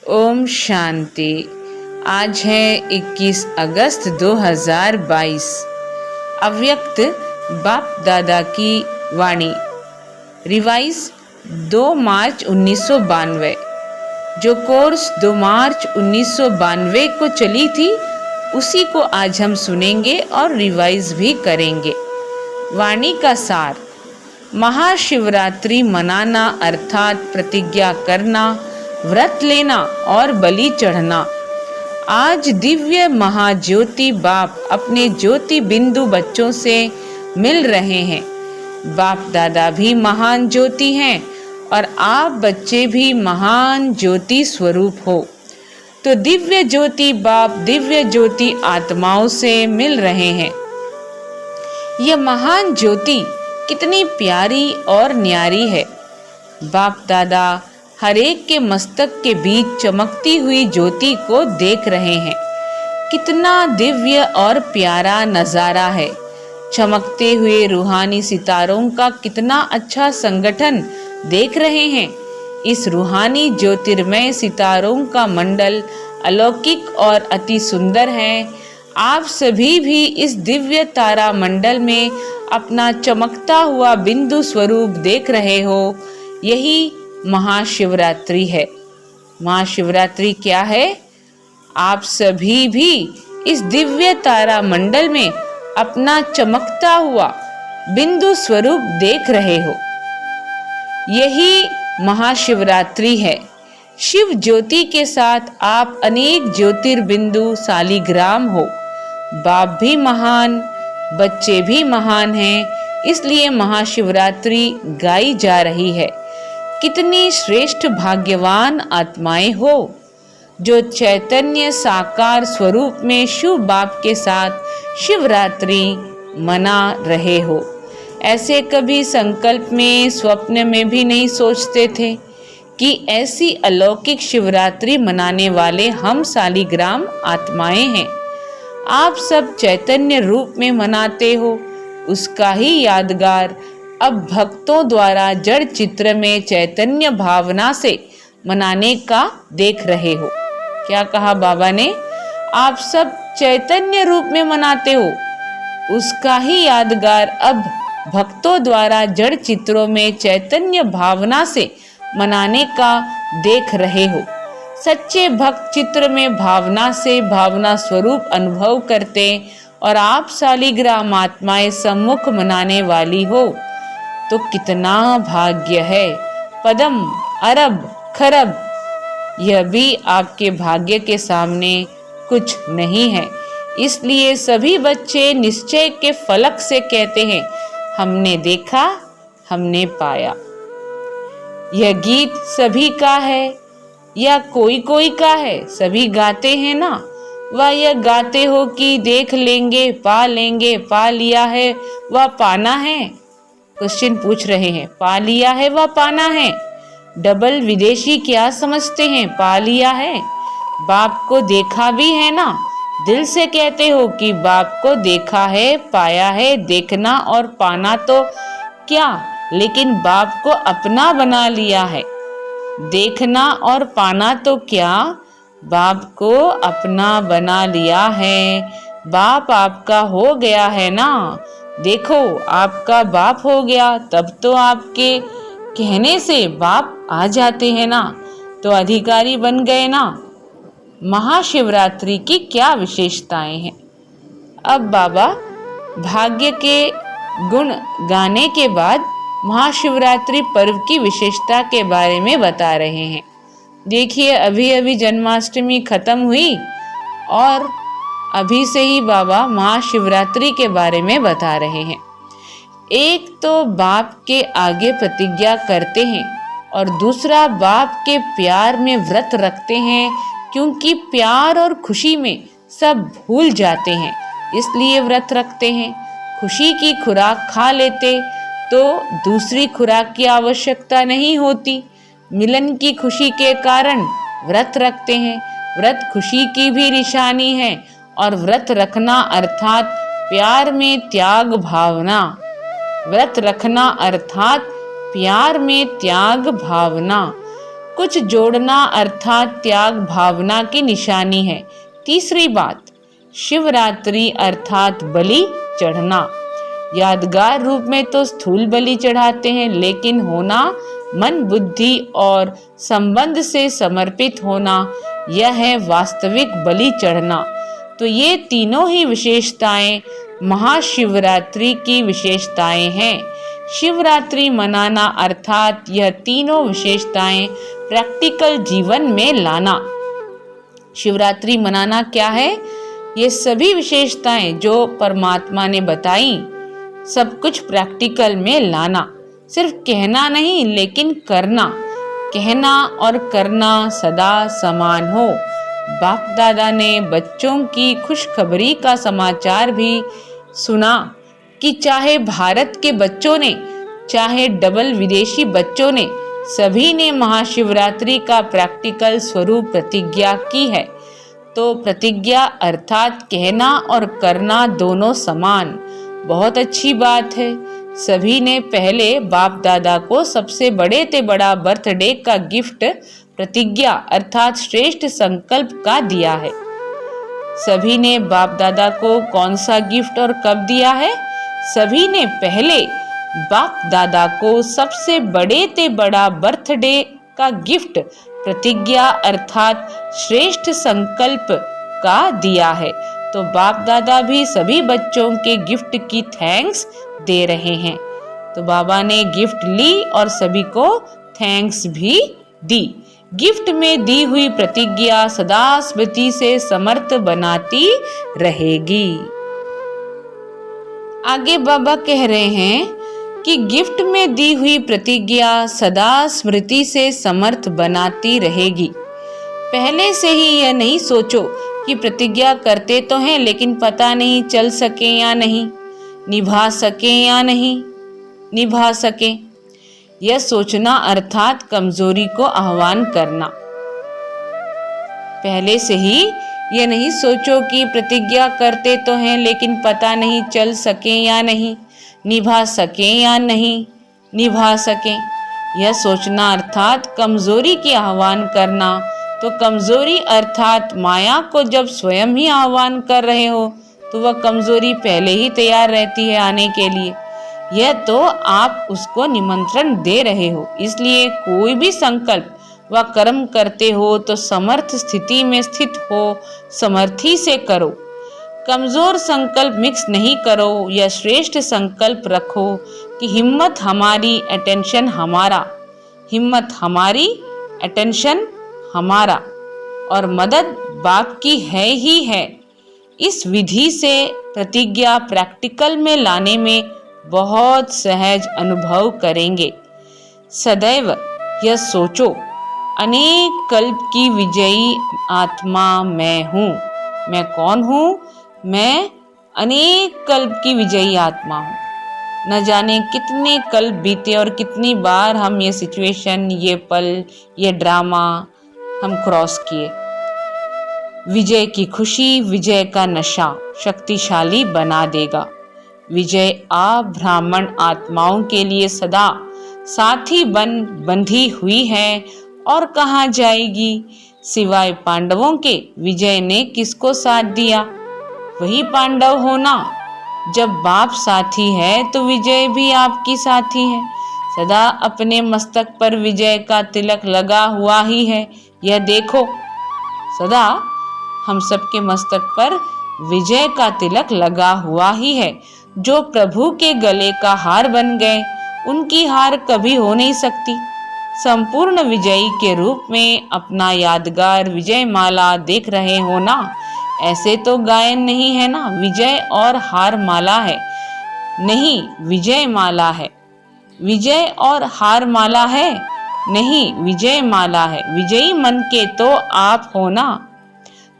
ओम शांति। आज है 21 अगस्त 2022। अव्यक्त बाप दादा की वाणी। रिवाइज 2 मार्च 1992। जो कोर्स 2 मार्च 1992 को चली थी उसी को आज हम सुनेंगे और रिवाइज भी करेंगे। वाणी का सार। महाशिवरात्रि मनाना अर्थात प्रतिज्ञा करना, व्रत लेना और बलि चढ़ना। आज दिव्य महाज्योति बाप अपने ज्योति बिंदु बच्चों से मिल रहे हैं। बाप दादा भी महान ज्योति हैं और आप बच्चे भी महान ज्योति स्वरूप हो। तो दिव्य ज्योति बाप दिव्य ज्योति आत्माओं से मिल रहे हैं। यह महान ज्योति कितनी प्यारी और न्यारी है। बाप दादा हर एक के मस्तक के बीच चमकती हुई ज्योति को देख रहे हैं। कितना दिव्य और प्यारा नजारा है। चमकते हुए रूहानी सितारों का कितना अच्छा संगठन देख रहे हैं। इस रूहानी ज्योतिर्मय सितारों का मंडल अलौकिक और अति सुंदर है। आप सभी भी इस दिव्य तारा मंडल में अपना चमकता हुआ बिंदु स्वरूप देख रहे हो। यही महाशिवरात्रि है। महाशिवरात्रि क्या है? आप सभी भी इस दिव्य तारा मंडल में अपना चमकता हुआ बिंदु स्वरूप देख रहे हो। यही महाशिवरात्रि है। शिव ज्योति के साथ आप अनेक ज्योतिर्बिंदु सालिग्राम हो। बाप भी महान, बच्चे भी महान हैं, इसलिए महाशिवरात्रि गाई जा रही है। कितनी श्रेष्ठ भाग्यवान आत्माएं हो जो चैतन्य साकार स्वरूप में शिव बाप के साथ शिवरात्रि मना रहे हो। ऐसे कभी संकल्प में स्वप्न में भी नहीं सोचते थे कि ऐसी अलौकिक शिवरात्रि मनाने वाले हम सालिग्राम आत्माएं हैं। आप सब चैतन्य रूप में मनाते हो। उसका ही यादगार अब भक्तों द्वारा जड़ चित्र में चैतन्य भावना से मनाने का देख रहे हो। क्या कहा बाबा ने? आप सब चैतन्य रूप में मनाते हो। उसका ही यादगार अब भक्तों द्वारा जड़ चित्रों में चैतन्य भावना से मनाने का देख रहे हो। सच्चे भक्त चित्र में भावना से भावना स्वरूप अनुभव करते और आप सालिग्राम आत्माएं सम्मुख मनाने वाली हो तो कितना भाग्य है। पदम अरब खरब यह भी आपके भाग्य के सामने कुछ नहीं है। इसलिए सभी बच्चे निश्चय के फलक से कहते हैं, हमने देखा, हमने पाया। यह गीत सभी का है या कोई कोई का है? सभी गाते हैं ना। वह यह गाते हो कि देख लेंगे, पा लेंगे, पा लिया है वह पाना है। क्वेश्चन पूछ रहे हैं, पा लिया है वह पाना है। डबल विदेशी क्या समझते हैं? पा लिया है। बाप को देखा भी है ना। दिल से कहते हो कि बाप को देखा है, पाया है। देखना और पाना तो क्या, लेकिन बाप को अपना बना लिया है। देखना और पाना तो क्या, बाप को अपना बना लिया है। बाप आपका हो गया है ना। देखो आपका बाप हो गया तब तो आपके कहने से बाप आ जाते हैं ना, तो अधिकारी बन गए ना। महाशिवरात्रि की क्या विशेषताएं हैं? अब बाबा भाग्य के गुण गाने के बाद महाशिवरात्रि पर्व की विशेषता के बारे में बता रहे हैं। देखिए, अभी अभी जन्माष्टमी खत्म हुई और अभी से ही बाबा महाशिवरात्रि के बारे में बता रहे हैं। एक तो बाप के आगे प्रतिज्ञा करते हैं और दूसरा बाप के प्यार में व्रत रखते हैं, क्योंकि प्यार और खुशी में सब भूल जाते हैं, इसलिए व्रत रखते हैं। खुशी की खुराक खा लेते तो दूसरी खुराक की आवश्यकता नहीं होती। मिलन की खुशी के कारण व्रत रखते हैं। व्रत खुशी की भी निशानी है और व्रत रखना अर्थात प्यार में त्याग भावना। व्रत रखना अर्थात प्यार में त्याग भावना। कुछ जोड़ना अर्थात त्याग भावना की निशानी है। तीसरी बात, शिवरात्रि अर्थात बलि चढ़ना। यादगार रूप में तो स्थूल बलि चढ़ाते हैं, लेकिन होना मन, बुद्धि और संबंध से समर्पित होना, यह है वास्तविक बलि चढ़ना। तो ये तीनों ही विशेषताएं महाशिवरात्रि की विशेषताएं हैं। शिवरात्रि मनाना अर्थात यह तीनों विशेषताएं प्रैक्टिकल जीवन में लाना। शिवरात्रि मनाना क्या है? ये सभी विशेषताएं जो परमात्मा ने बताई, सब कुछ प्रैक्टिकल में लाना। सिर्फ कहना नहीं, लेकिन करना। कहना और करना सदा समान हो। बाप दादा ने बच्चों की खुशखबरी का समाचार भी सुना कि चाहे भारत के बच्चों ने, चाहे डबल विदेशी बच्चों ने, सभी ने महाशिवरात्रि का प्रैक्टिकल स्वरूप प्रतिज्ञा की है। तो प्रतिज्ञा अर्थात कहना और करना दोनों समान। बहुत अच्छी बात है। सभी ने पहले बाप दादा को सबसे बड़े से बड़ा बर्थडे का गिफ्ट प्रतिज्ञा अर्थात श्रेष्ठ संकल्प का दिया है। सभी ने बाप दादा को कौन सा गिफ्ट और कब दिया है? सभी ने पहले बाप दादा को सबसे बड़े से बड़ा बर्थडे का गिफ्ट प्रतिज्ञा अर्थात श्रेष्ठ संकल्प का दिया है। तो बाप दादा भी सभी बच्चों के गिफ्ट की थैंक्स दे रहे हैं। तो बाबा ने गिफ्ट ली और सभी को थैंक्स भी दी। गिफ्ट में दी हुई प्रतिज्ञा सदा स्मृति से समर्थ बनाती रहेगी। आगे बाबा कह रहे हैं कि गिफ्ट में दी हुई प्रतिज्ञा सदा स्मृति से समर्थ बनाती रहेगी। पहले से ही यह नहीं सोचो कि प्रतिज्ञा करते तो हैं, लेकिन पता नहीं चल सके या नहीं, निभा सके या नहीं निभा सके। यह सोचना अर्थात कमजोरी को आह्वान करना। पहले से ही यह नहीं सोचो कि प्रतिज्ञा करते तो हैं, लेकिन पता नहीं चल सके या नहीं, निभा सके या नहीं निभा सके। यह सोचना अर्थात कमजोरी की आह्वान करना। तो कमजोरी अर्थात माया को जब स्वयं ही आह्वान कर रहे हो, तो वह कमजोरी पहले ही तैयार रहती है आने के लिए। यह तो आप उसको निमंत्रण दे रहे हो। इसलिए कोई भी संकल्प व कर्म करते हो तो समर्थ स्थिति में स्थित हो, समर्थी से करो। कमजोर संकल्प मिक्स नहीं करो। यह श्रेष्ठ संकल्प रखो कि हिम्मत हमारी, अटेंशन हमारा, हिम्मत हमारी, अटेंशन हमारा, और मदद बाप की है ही है। इस विधि से प्रतिज्ञा प्रैक्टिकल में लाने में बहुत सहज अनुभव करेंगे। सदैव यह सोचो, अनेक कल्प की विजयी आत्मा मैं हूँ। मैं कौन हूँ? मैं अनेक कल्प की विजयी आत्मा हूँ। न जाने कितने कल्प बीते और कितनी बार हम ये सिचुएशन, ये पल, ये ड्रामा हम क्रॉस किए। विजय की खुशी, विजय का नशा शक्तिशाली बना देगा। विजय आप ब्राह्मण आत्माओं के लिए सदा साथी बंधी हुई है और कहाँ जाएगी। सिवाय पांडवों के विजय ने किसको साथ दिया? वही पांडव हो ना। जब बाप साथी है तो विजय भी आपकी साथी है। सदा अपने मस्तक पर विजय का तिलक लगा हुआ ही है। यह देखो, सदा हम सबके मस्तक पर विजय का तिलक लगा हुआ ही है। जो प्रभु के गले का हार बन गए, उनकी हार कभी हो नहीं सकती। संपूर्ण विजयी के रूप में अपना यादगार विजय माला देख रहे हो ना। ऐसे तो गायन नहीं है ना, विजय और हार माला है। नहीं, विजय माला है। विजय और हार माला है नहीं, विजय माला है। विजयी मन के तो आप हो ना।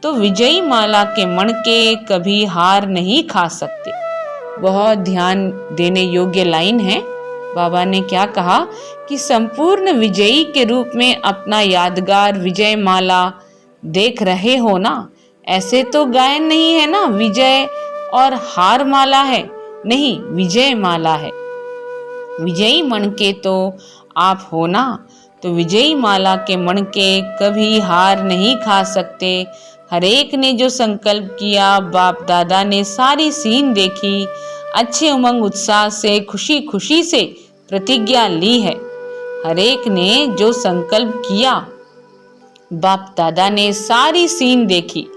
तो विजयी माला के मण के कभी हार नहीं खा सकते। बहुत ध्यान देने योग्य लाइन है। बाबा ने क्या कहा कि संपूर्ण विजयी के रूप में अपना यादगार विजय माला देख रहे हो ना। ऐसे तो गायन नहीं है ना, विजय और हार माला है नहीं, विजय माला है। विजयी मन के तो आप हो ना। तो विजयी माला के मणके कभी हार नहीं खा सकते। हरेक ने जो संकल्प किया, बाप दादा ने सारी सीन देखी, अच्छे उमंग उत्साह से खुशी खुशी से प्रतिज्ञा ली है। हरेक ने जो संकल्प किया, बाप दादा ने सारी सीन देखी,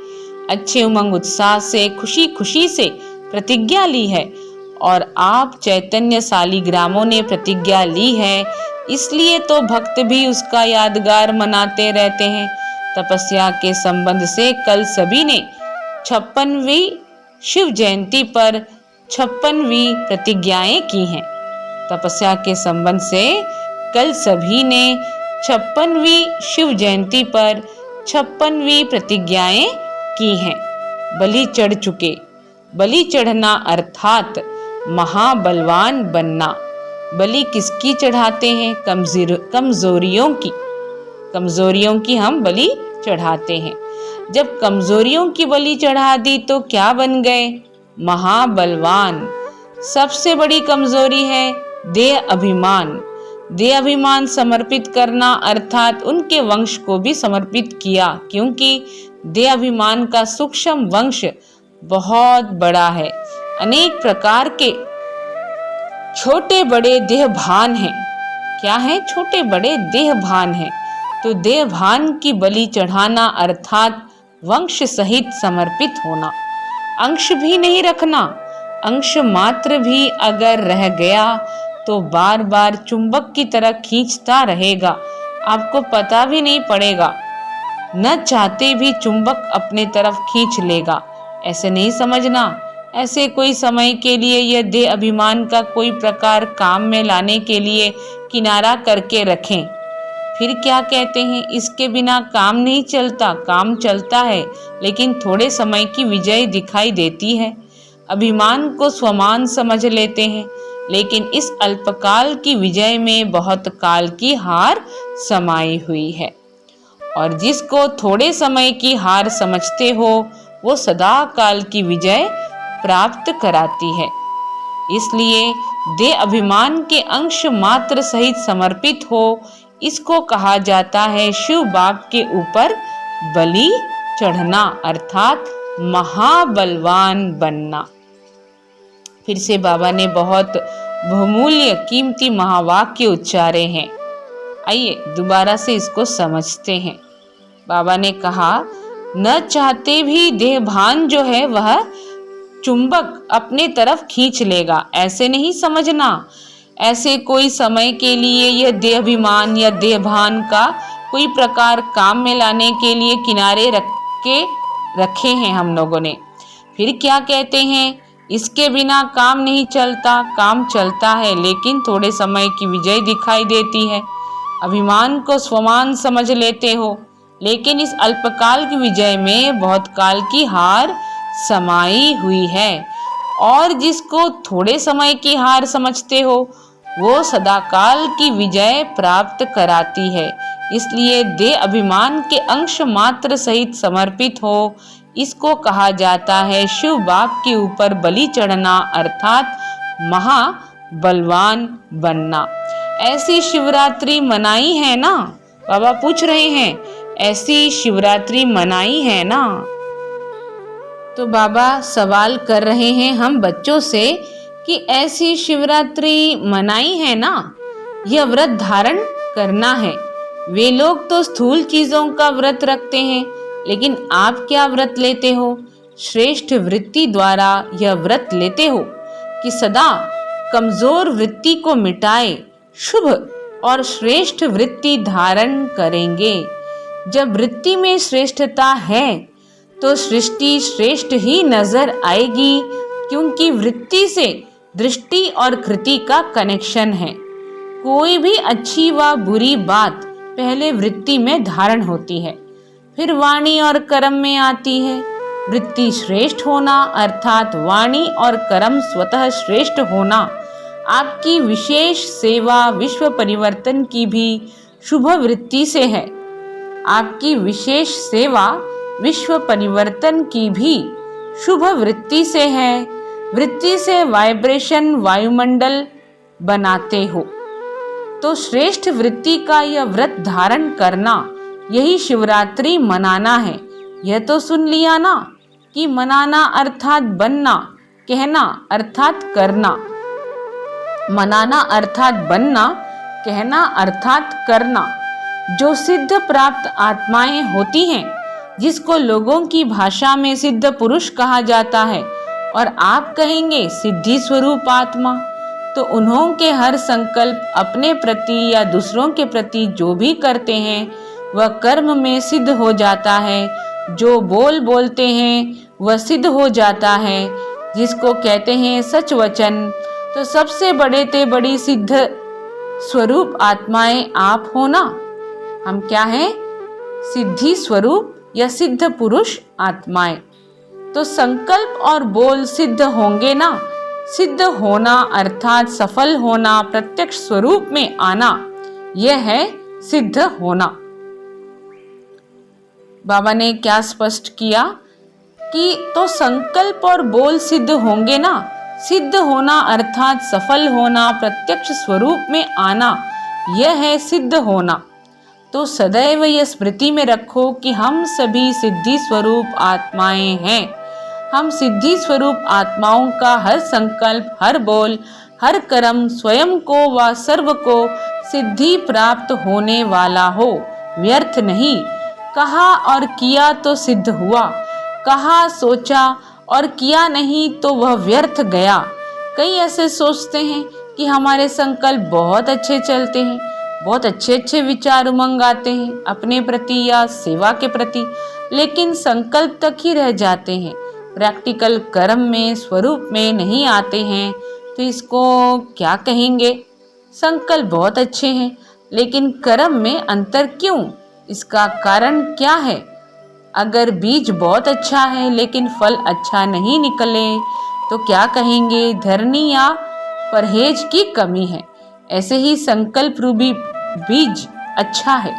अच्छे उमंग उत्साह से खुशी खुशी से प्रतिज्ञा ली है। और आप चैतन्य शालिग्रामों ने प्रतिज्ञा ली है, इसलिए तो भक्त भी उसका यादगार मनाते रहते हैं। तपस्या के संबंध से कल सभी ने 56वीं शिव जयंती पर 56वीं प्रतिज्ञाएं की हैं। तपस्या के संबंध से कल सभी ने 56वीं शिव जयंती पर 56वीं प्रतिज्ञाएं की हैं। बलि चढ़ चुके। बलि चढ़ना अर्थात महाबलवान बनना। बलि किसकी चढ़ाते हैं? कमजोरियों की हम बलि चढ़ाते हैं। जब कमजोरियों की बलि चढ़ा दी तो क्या बन गए? महाबलवान। सबसे बड़ी कमजोरी है देह अभिमान। देह अभिमान समर्पित करना अर्थात उनके वंश को भी समर्पित किया, क्योंकि देह अभिमान का सूक्ष्म वंश बहुत बड़ा है। अनेक प्रकार के छोटे बड़े देह भान हैं। क्या है? छोटे बड़े देह भान हैं। तो देह भान की बलि चढ़ाना अर्थात वंश सहित समर्पित होना। अंश भी नहीं रखना। अंश मात्र भी अगर रह गया तो बार बार चुंबक की तरह खींचता रहेगा, आपको पता भी नहीं पड़ेगा। न चाहते भी चुंबक अपने तरफ खींच लेगा। ऐसे नहीं समझना ऐसे कोई समय के लिए यह देह अभिमान का कोई प्रकार काम में लाने के लिए किनारा करके रखें। फिर क्या कहते हैं? इसके बिना काम नहीं चलता। काम चलता है, लेकिन थोड़े समय की विजय दिखाई देती है। अभिमान को स्वमान समझ लेते हैं, लेकिन इस अल्पकाल की विजय में बहुत काल की हार समाई हुई है। और जिसको थोड़े समय की हार समझते हो, वो सदा काल की विजय प्राप्त कराती है। इसलिए देह अभिमान के अंश मात्र सहित समर्पित हो, इसको कहा जाता है शिव बाप के ऊपर बलि चढ़ना अर्थात महाबलवान बनना। फिर से बाबा ने बहुत बहुमूल्य कीमती महावाक्य उच्चारे हैं। आइए दोबारा से इसको समझते हैं। बाबा ने कहा, न चाहते भी देह भान जो है वह चुंबक अपने तरफ खींच लेगा। ऐसे नहीं समझना। ऐसे कोई समय के लिए यह देह अभिमान या देह भान का कोई प्रकार काम में लाने के लिए किनारे रखे हैं हम लोगों ने। फिर क्या कहते हैं? इसके बिना काम नहीं चलता। काम चलता है, लेकिन थोड़े समय की विजय दिखाई देती है। अभिमान को स्वमान समझ लेते हो, लेकिन इस अल्पकाल की विजय में बहुत काल की हार समाई हुई है। और जिसको थोड़े समय की हार समझते हो, वो सदाकाल की विजय प्राप्त कराती है। इसलिए देह अभिमान के अंश मात्र सहित समर्पित हो, इसको कहा जाता है शिव बाप के ऊपर बलि चढ़ना अर्थात महाबलवान बनना। ऐसी शिवरात्रि मनाई है ना? बाबा पूछ रहे हैं, ऐसी शिवरात्रि मनाई है ना? तो बाबा सवाल कर रहे हैं हम बच्चों से कि ऐसी शिवरात्रि मनाई है ना? यह व्रत धारण करना है। वे लोग तो स्थूल चीजों का व्रत रखते हैं, लेकिन आप क्या व्रत लेते हो? श्रेष्ठ वृत्ति द्वारा यह व्रत लेते हो कि सदा कमजोर वृत्ति को मिटाए शुभ और श्रेष्ठ वृत्ति धारण करेंगे। जब वृत्ति में श्रेष्ठता है तो सृष्टि श्रेष्ठ ही नजर आएगी, क्योंकि वृत्ति से दृष्टि और कृति का कनेक्शन है। कोई भी अच्छी व बुरी बात पहले वृत्ति में धारण होती है, फिर वाणी और कर्म में आती है। वृत्ति श्रेष्ठ होना अर्थात वाणी और कर्म स्वतः श्रेष्ठ होना आपकी विशेष सेवा विश्व परिवर्तन की भी शुभ वृत्ति से है। आपकी विशेष सेवा विश्व परिवर्तन की भी शुभ वृत्ति से है। वृत्ति से वाइब्रेशन वायुमंडल बनाते हो। तो श्रेष्ठ वृत्ति का यह व्रत धारण करना, यही शिवरात्रि मनाना है। यह तो सुन लिया ना कि मनाना अर्थात बनना, कहना अर्थात करना। मनाना अर्थात बनना, कहना अर्थात करना। जो सिद्ध प्राप्त आत्माएं होती हैं, जिसको लोगों की भाषा में सिद्ध पुरुष कहा जाता है और आप कहेंगे सिद्धि स्वरूप आत्मा, तो उन्हों के हर संकल्प अपने प्रति या दूसरों के प्रति जो भी करते हैं वह कर्म में सिद्ध हो जाता है। जो बोलते हैं वह सिद्ध हो जाता है, जिसको कहते हैं सच वचन। तो सबसे बड़े ते बड़ी सिद्ध स्वरूप आत्माएं आप हो ना। हम क्या हैं? सिद्धि स्वरूप या सिद्ध पुरुष आत्माएं। तो संकल्प और बोल सिद्ध होंगे ना। सिद्ध होना अर्थात सफल होना, प्रत्यक्ष स्वरूप में आना, यह है सिद्ध होना। बाबा ने क्या स्पष्ट किया कि तो संकल्प और बोल सिद्ध होंगे ना। सिद्ध होना अर्थात सफल होना, प्रत्यक्ष स्वरूप में आना, यह है सिद्ध होना। तो सदैव यह स्मृति में रखो कि हम सभी सिद्धि स्वरूप आत्माएं हैं। हम सिद्धि स्वरूप आत्माओं का हर संकल्प, हर बोल, हर कर्म स्वयं को व सर्व को सिद्धि प्राप्त होने वाला हो, व्यर्थ नहीं। कहा और किया तो सिद्ध हुआ, कहा सोचा और किया नहीं तो वह व्यर्थ गया। कई ऐसे सोचते हैं कि हमारे संकल्प बहुत अच्छे चलते हैं, बहुत अच्छे अच्छे विचार उमंग आते हैं अपने प्रति या सेवा के प्रति, लेकिन संकल्प तक ही रह जाते हैं, प्रैक्टिकल कर्म में, स्वरूप में नहीं आते हैं। तो इसको क्या कहेंगे? संकल्प बहुत अच्छे हैं लेकिन कर्म में अंतर क्यों? इसका कारण क्या है? अगर बीज बहुत अच्छा है लेकिन फल अच्छा नहीं निकले तो क्या कहेंगे? धरनी या परहेज की कमी है। ऐसे ही संकल्प रूपी बीज अच्छा है,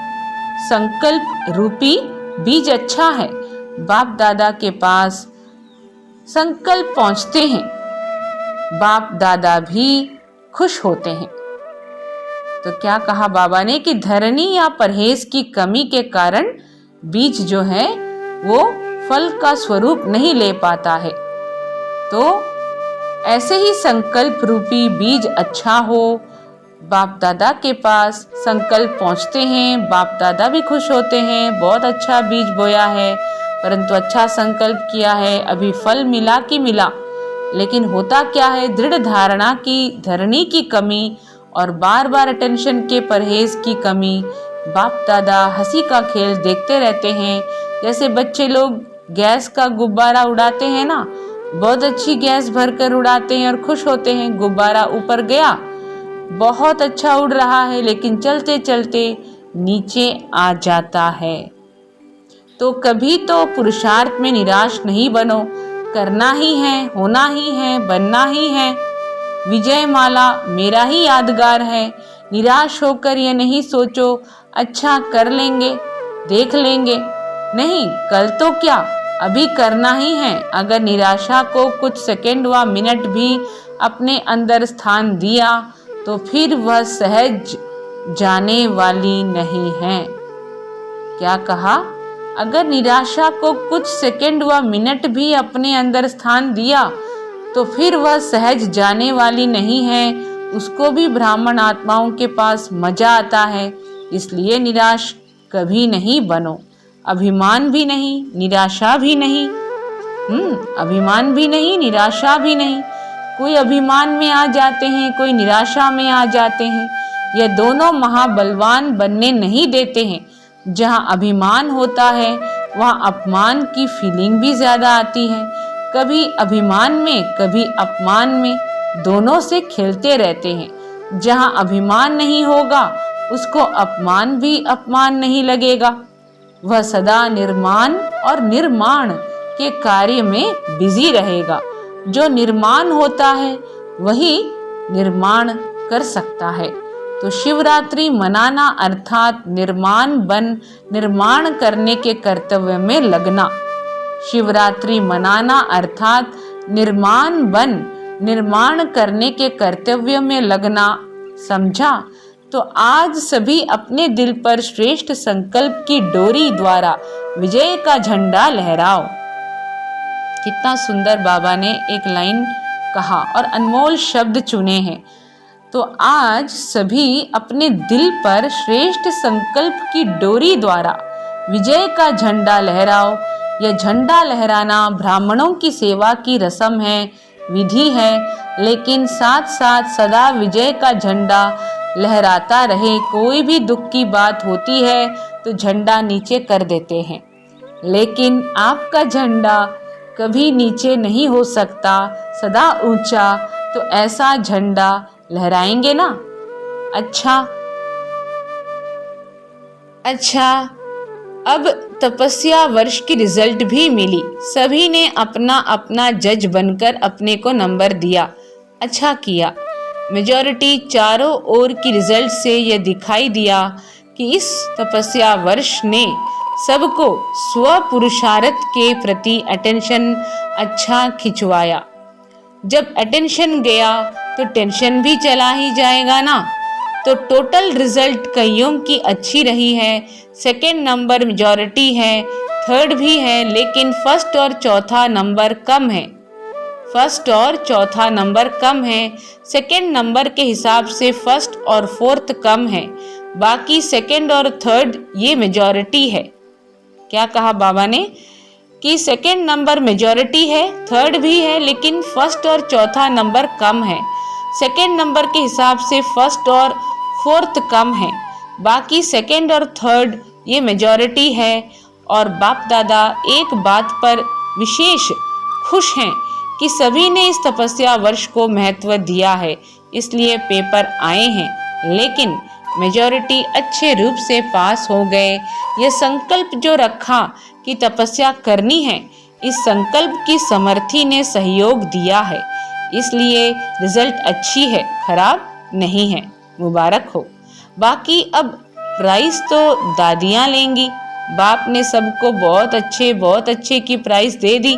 संकल्प रूपी बीज अच्छा है। बाप दादा के पास संकल्प पहुंचते हैं, बाप दादा भी खुश होते हैं। तो क्या कहा बाबा ने कि धरनी या परहेज की कमी के कारण बीज जो है वो फल का स्वरूप नहीं ले पाता है। तो ऐसे ही संकल्प रूपी बीज अच्छा हो, बाप दादा के पास संकल्प पहुंचते हैं, बाप दादा भी खुश होते हैं, बहुत अच्छा बीज बोया है, परंतु अच्छा संकल्प किया है, अभी फल मिला कि मिला, लेकिन होता क्या है? दृढ़ धारणा की धरनी की कमी और बार बार अटेंशन के परहेज की कमी। बाप दादा हंसी का खेल देखते रहते हैं। जैसे बच्चे लोग गैस का गुब्बारा उड़ाते हैं ना, बहुत अच्छी गैस भरकर उड़ाते हैं और खुश होते हैं। गुब्बारा ऊपर गया, बहुत अच्छा उड़ रहा है, लेकिन चलते चलते नीचे आ जाता है। तो कभी तो पुरुषार्थ में निराश नहीं बनो, करना ही है, होना ही है, बनना ही है। विजय माला मेरा ही यादगार है। निराश होकर यह नहीं सोचो अच्छा कर लेंगे, देख लेंगे, नहीं, कल तो क्या, अभी करना ही है। अगर निराशा को कुछ सेकंड व मिनट भी अपने अंदर स्थान दिया तो फिर वह सहज जाने वाली नहीं है। क्या कहा? अगर निराशा को कुछ सेकंड व मिनट भी अपने अंदर स्थान दिया तो फिर वह सहज जाने वाली नहीं है। उसको भी ब्राह्मण आत्माओं के पास मजा आता है। इसलिए निराश कभी नहीं बनो। अभिमान भी नहीं, निराशा भी नहीं। अभिमान भी नहीं, निराशा भी नहीं। कोई अभिमान में आ जाते हैं, कोई निराशा में आ जाते हैं। यह दोनों महाबलवान बनने नहीं देते हैं। जहाँ अभिमान होता है वहाँ अपमान की फीलिंग भी ज्यादा आती है। कभी अभिमान में, कभी अपमान में, दोनों से खेलते रहते हैं। जहाँ अभिमान नहीं होगा उसको अपमान भी अपमान नहीं लगेगा। वह सदा निर्माण और निर्माण के कार्य में बिजी रहेगा। जो निर्माण होता है वही निर्माण कर सकता है। तो शिवरात्रि मनाना अर्थात निर्माण करने के कर्तव्य में लगना। शिवरात्रि मनाना अर्थात निर्माण करने के कर्तव्य में लगना। समझा? तो आज सभी अपने दिल पर श्रेष्ठ संकल्प की डोरी द्वारा विजय का झंडा लहराओ। कितना सुंदर बाबा ने एक लाइन कहा और अनमोल शब्द चुने हैं। तो आज सभी अपने दिल पर श्रेष्ठ संकल्प की डोरी द्वारा विजय का झंडा लहराओ। यह झंडा लहराना ब्राह्मणों की सेवा की रस्म है, विधि है, लेकिन साथ साथ सदा विजय का झंडा लहराता रहे। कोई भी दुख की बात होती है तो झंडा नीचे कर देते हैं, लेकिन आपका झंडा कभी नीचे नहीं हो सकता, सदा ऊंचा। तो ऐसा झंडा लहराएंगे ना। अच्छा, अब तपस्या वर्ष की रिजल्ट भी मिली। सभी ने अपना अपना जज बनकर अपने को नंबर दिया। अच्छा किया। मेजॉरिटी चारों ओर की रिजल्ट से यह दिखाई दिया कि इस तपस्या वर्ष ने सबको स्व पुरुषार्थ के प्रति अटेंशन अच्छा खिंचवाया। जब अटेंशन गया तो टेंशन भी चला ही जाएगा ना। तो टोटल रिजल्ट कईयों की अच्छी रही है। सेकंड नंबर मेजॉरिटी है, थर्ड भी है, लेकिन फर्स्ट और चौथा नंबर कम है। फर्स्ट और चौथा नंबर कम है। सेकंड नंबर के हिसाब से फर्स्ट और फोर्थ कम है। बाकी सेकंड और थर्ड ये मेजॉरिटी है। क्या कहा बाबा ने कि सेकंड नंबर मेजॉरिटी है, थर्ड भी है, लेकिन फर्स्ट और चौथा नंबर कम है। सेकंड नंबर के हिसाब से फर्स्ट और फोर्थ कम है। बाकी सेकंड और थर्ड ये मेजॉरिटी है। और बाप दादा एक बात पर विशेष खुश हैं कि सभी ने इस तपस्या वर्ष को महत्व दिया है, इसलिए पेपर आए हैं, लेकिन मेजॉरिटी अच्छे रूप से पास हो गए। यह संकल्प जो रखा कि तपस्या करनी है, इस संकल्प की समर्थी ने सहयोग दिया है, इसलिए रिजल्ट अच्छी है, खराब नहीं है। मुबारक हो। बाकी अब प्राइज तो दादियाँ लेंगी। बाप ने सबको बहुत अच्छे की प्राइज दे दी।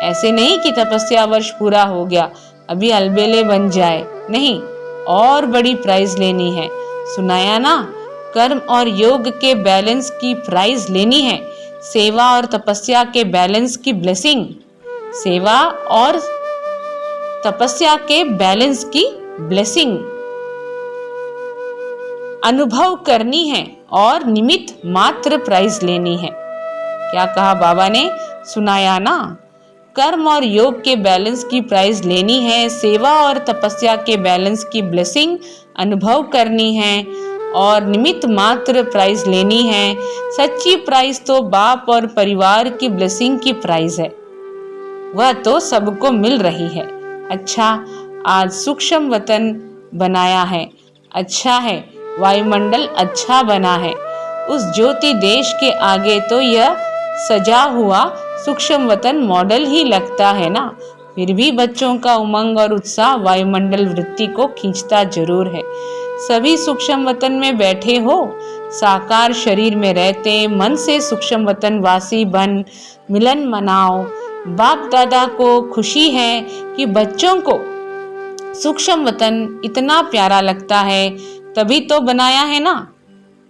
ऐसे नहीं कि तपस्या वर्ष पूरा हो गया अभी अलबेले बन जाए, नहीं, और बड़ी प्राइज लेनी है। सुनाया ना, कर्म और योग के बैलेंस की प्राइज लेनी है। सेवा और तपस्या के बैलेंस की ब्लेसिंग, सेवा और तपस्या के बैलेंस की ब्लेसिंग अनुभव करनी है और निमित्त मात्र प्राइज लेनी है। क्या कहा बाबा ने? सुनाया ना, कर्म और योग के बैलेंस की प्राइज लेनी है, सेवा और तपस्या के बैलेंस की ब्लेसिंग अनुभव करनी है और निमित्त मात्र प्राइज लेनी है। सच्ची प्राइज तो बाप और परिवार की ब्लेसिंग की प्राइज है, वह तो सबको मिल रही है। अच्छा, आज सूक्ष्म वतन बनाया है, अच्छा है, वायुमंडल अच्छा बना है। उस ज्योति देश के आगे तो यह सजा हुआ सूक्ष्म वतन मॉडल ही लगता है ना। फिर भी बच्चों का उमंग और उत्साह वायुमंडल वृत्ति को खींचता जरूर है। सभी सूक्ष्म वतन में बैठे हो, साकार शरीर में रहते मन से सूक्ष्म वतन वासी बन मिलन मनाओ। बाप दादा को खुशी है कि बच्चों को सूक्ष्म वतन इतना प्यारा लगता है, तभी तो बनाया है ना।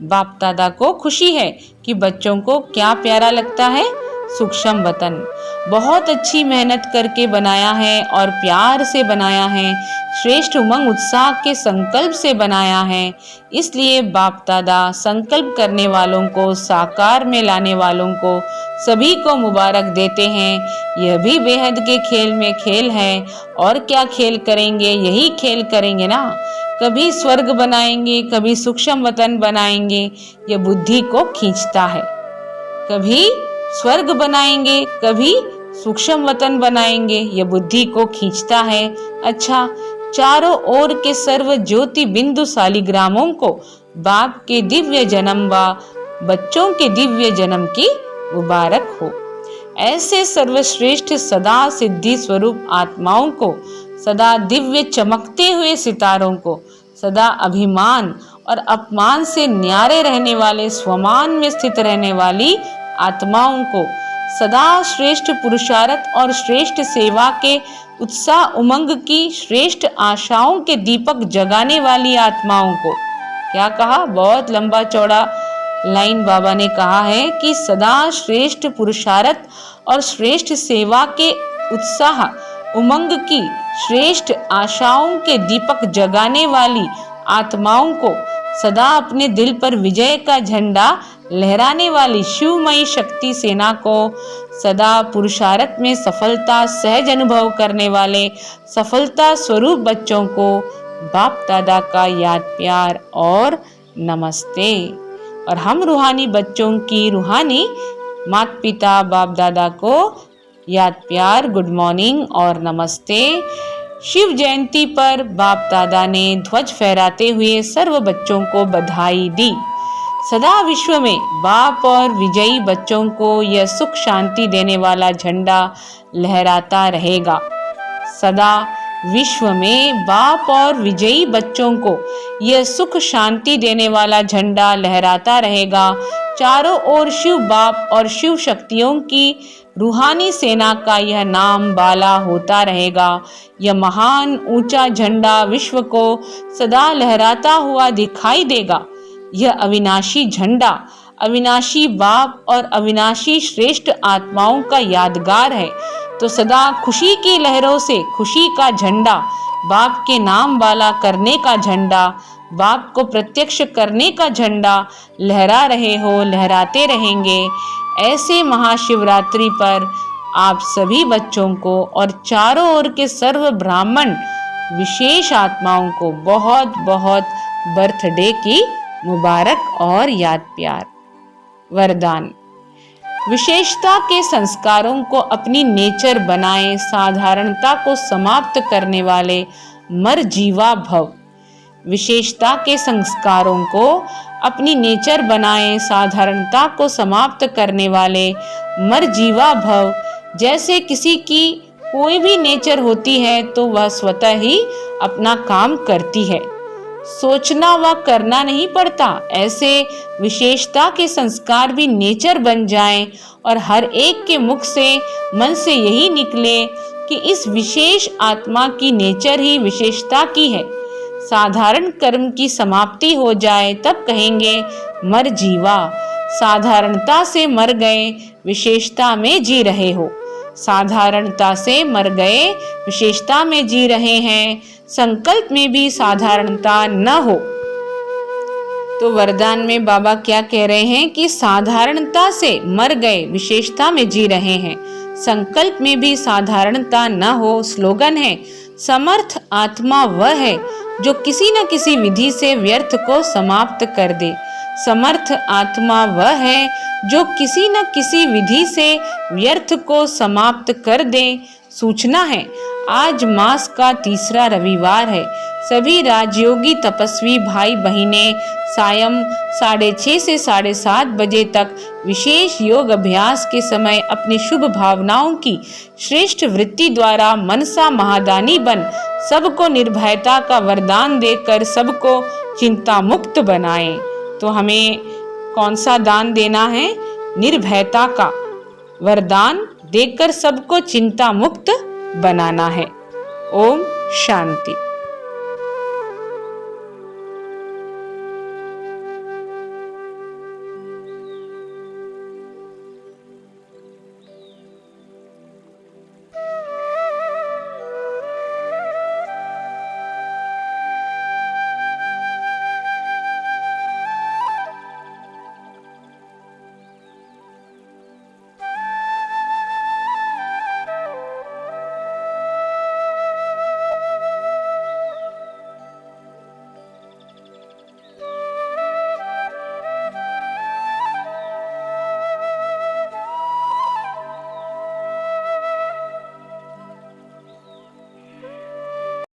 बाप दादा को खुशी है कि बच्चों को क्या प्यारा लगता है, सूक्ष्म वतन। बहुत अच्छी मेहनत करके बनाया है और प्यार से बनाया है, श्रेष्ठ उमंग उत्साह के संकल्प से बनाया है। इसलिए बाप दादा संकल्प करने वालों को, साकार में लाने वालों को, सभी को मुबारक देते हैं। यह भी बेहद के खेल में खेल है। और क्या खेल करेंगे? यही खेल करेंगे ना। कभी स्वर्ग बनाएंगे, कभी सूक्ष्म वतन बनाएंगे। यह बुद्धि को खींचता है। कभी स्वर्ग बनाएंगे, कभी सूक्ष्म वतन बनाएंगे, यह बुद्धि को खींचता है। अच्छा, चारों ओर के सर्व ज्योति बिंदु शालिग्रामों को बाप के दिव्य जन्म व बच्चों के दिव्य जन्म की मुबारक हो। ऐसे सर्वश्रेष्ठ सदा सिद्धि स्वरूप आत्माओं को, सदा दिव्य चमकते हुए सितारों को, सदा अभिमान और अपमान से न्यारे रहने वाले स्वमान में स्थित रहने वाली आत्माओं को, सदा श्रेष्ठ पुरुषार्थ और श्रेष्ठ सेवा के उत्साह उमंग की श्रेष्ठ आशाओं के दीपक जगाने वाली आत्माओं को, क्या कहा? बहुत लंबा चौड़ा लाइन बाबा ने कहा है कि सदा श्रेष्ठ पुरुषार्थ और श्रेष्ठ सेवा के उत्साह उमंग की श्रेष्ठ आशाओं के दीपक जगाने वाली आत्माओं को सदा अपने दिल पर विजय का झंडा लहराने वाली शिवमयी शक्ति सेना को सदा पुरुषार्थ में सफलता सहज अनुभव करने वाले सफलता स्वरूप बच्चों को बाप दादा का याद प्यार और नमस्ते। और हम रूहानी बच्चों की रूहानी माता पिता बाप दादा को याद प्यार गुड मॉर्निंग और नमस्ते। शिव जयंती पर बाप दादा ने ध्वज फहराते हुए सर्व बच्चों को बधाई दी। सदा विश्व में बाप और विजयी बच्चों को यह सुख शांति देने वाला झंडा लहराता रहेगा। सदा विश्व में बाप और विजयी बच्चों को यह सुख शांति देने वाला झंडा लहराता रहेगा। चारों ओर शिव बाप और शिव शक्तियों की रूहानी सेना का यह नाम बाला होता रहेगा। यह महान ऊंचा झंडा विश्व को सदा लहराता हुआ दिखाई देगा। यह अविनाशी झंडा अविनाशी बाप और अविनाशी श्रेष्ठ आत्माओं का यादगार है। तो सदा खुशी की लहरों से खुशी का झंडा, बाप के नाम वाला करने का झंडा, बाप को प्रत्यक्ष करने का झंडा लहरा रहे हो, लहराते रहेंगे। ऐसे महाशिवरात्रि पर आप सभी बच्चों को और चारों ओर के सर्व ब्राह्मण विशेष आत्माओं को बहुत बहुत बर्थडे की मुबारक और याद प्यार। वरदान। विशेषता के संस्कारों को अपनी नेचर बनाएं, साधारणता को समाप्त करने वाले मर जीवा भव। विशेषता के संस्कारों को अपनी नेचर बनाएं, साधारणता को समाप्त करने वाले मर जीवा भव। जैसे किसी की कोई भी नेचर होती है तो वह स्वतः ही अपना काम करती है, सोचना व करना नहीं पड़ता। ऐसे विशेषता के संस्कार भी नेचर बन जाएं और हर एक के मुख से मन से यही निकले कि इस विशेष आत्मा की नेचर ही विशेषता की है। साधारण कर्म की समाप्ति हो जाए तब कहेंगे मर जीवा। साधारणता से मर गए, विशेषता में जी रहे हो। साधारणता से मर गए, विशेषता में जी रहे हैं। संकल्प में भी साधारणता न हो। तो वरदान में बाबा क्या कह रहे हैं कि साधारणता से मर गए, विशेषता में जी रहे हैं। संकल्प में भी साधारणता न हो। स्लोगन है, समर्थ आत्मा वह है जो किसी न किसी विधि से व्यर्थ को समाप्त कर दे। समर्थ आत्मा वह है जो किसी न किसी विधि से व्यर्थ को समाप्त कर दे। सूचना है, आज मास का तीसरा रविवार है। सभी राजयोगी तपस्वी भाई बहनें सायं 6:30 से 7:30 बजे तक विशेष योग अभ्यास के समय अपनी शुभ भावनाओं की श्रेष्ठ वृत्ति द्वारा मनसा महादानी बन सबको निर्भयता का वरदान देकर सबको चिंता मुक्त बनाएं। तो हमें कौन सा दान देना है? निर्भयता का वरदान देकर सबको चिंता मुक्त बनाना है। ओम शांति।